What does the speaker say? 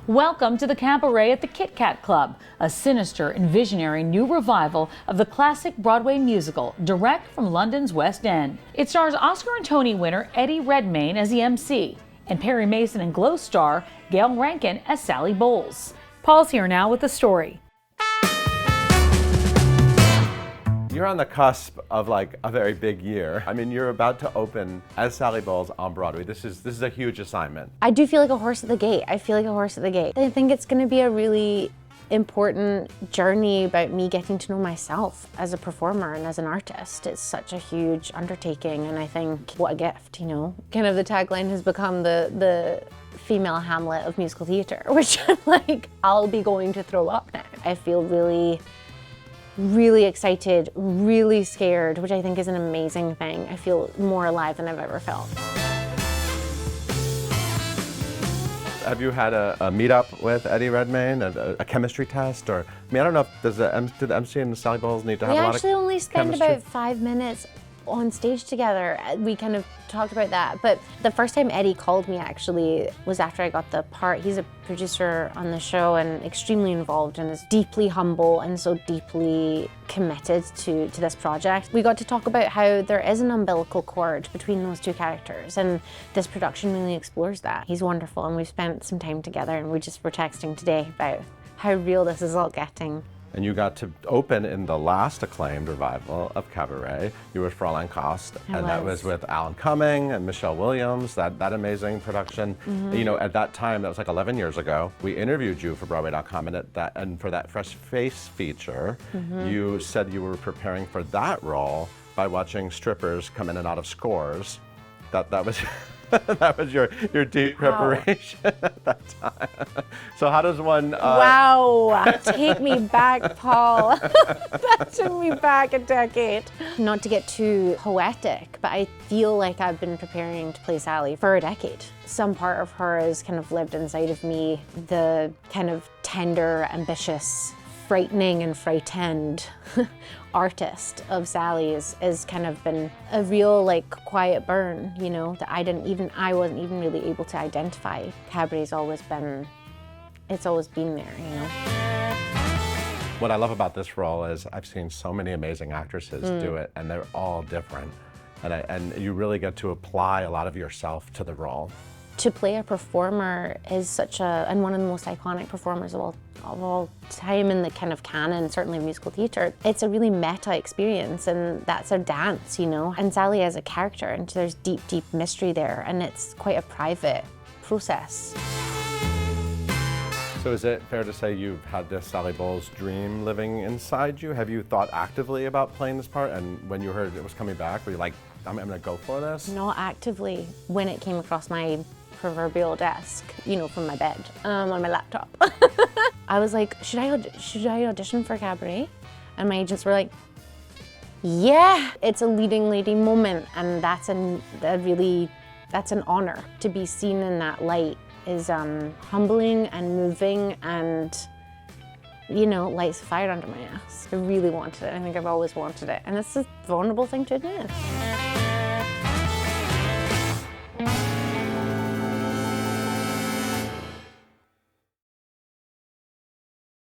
Welcome to the Cabaret at the Kit Kat Club, a sinister and visionary new revival of the classic Broadway musical, direct from London's West End. It stars Oscar and Tony winner Eddie Redmayne as the MC, and Perry Mason and Glow star Gayle Rankin as Sally Bowles. Paul's here now with the story. You're on the cusp of like a very big year. I mean, you're about to open as Sally Bowles on Broadway. This is a huge assignment. I do feel like a horse at the gate. I think it's going to be a really important journey about me getting to know myself as a performer and as an artist. It's such a huge undertaking, and I think what a gift, you know. Kind of the tagline has become the female Hamlet of musical theatre, which I'm like, I'll be going to throw up now. I feel really excited, really scared, which I think is an amazing thing. I feel more alive than I've ever felt. Have you had a meet-up with Eddie Redmayne, a chemistry test, or, I mean, I don't know if do the MC and Sally Bowles need to have a lot of We actually only spend chemistry? about 5 minutes on stage together. We kind of talked about that, but the first time Eddie called me actually was after I got the part. He's a producer on the show and extremely involved and is deeply humble and so deeply committed to this project. We got to talk about how there is an umbilical cord between those two characters, and this production really explores that. He's wonderful, and we've spent some time together, and we just were texting today about how real this is all getting. And you got to open in the last acclaimed revival of Cabaret. You were Fräulein Kost, and that was with Alan Cumming and Michelle Williams, that amazing production. You know, at that time, that was like 11 years ago, we interviewed you for Broadway.com, and for that Fresh Face feature, you said you were preparing for that role by watching strippers come in and out of scores. That was that was your deep preparation at that time. So how does one... Wow, take me back, Paul. That took me back a decade. Not to get too poetic, but I feel like I've been preparing to play Sally for a decade. Some part of her has kind of lived inside of me, the kind of tender, ambitious, frightening and frightened artist of Sally is kind of been a real like quiet burn, you know, that I wasn't even really able to identify. Cabaret's always been, it's always been there, you know. What I love about this role is I've seen so many amazing actresses do it, and they're all different. And you really get to apply a lot of yourself to the role. To play a performer is and one of the most iconic performers of all time in the kind of canon, certainly musical theatre. It's a really meta experience, and that's a dance, you know. And Sally as a character, and there's deep mystery there, and it's quite a private process. So is it fair to say you've had this Sally Bowles dream living inside you? Have you thought actively about playing this part? And when you heard it was coming back, were you like, I'm gonna go for this? Not actively. When it came across my proverbial desk, you know, from my bed, on my laptop, I was like, should I audition for Cabaret? And my agents were like, yeah, it's a leading lady moment, and that's an honor. To be seen in that light is humbling and moving, and, you know, lights a fire under my ass. I really wanted it. I think I've always wanted it, and it's a vulnerable thing to admit.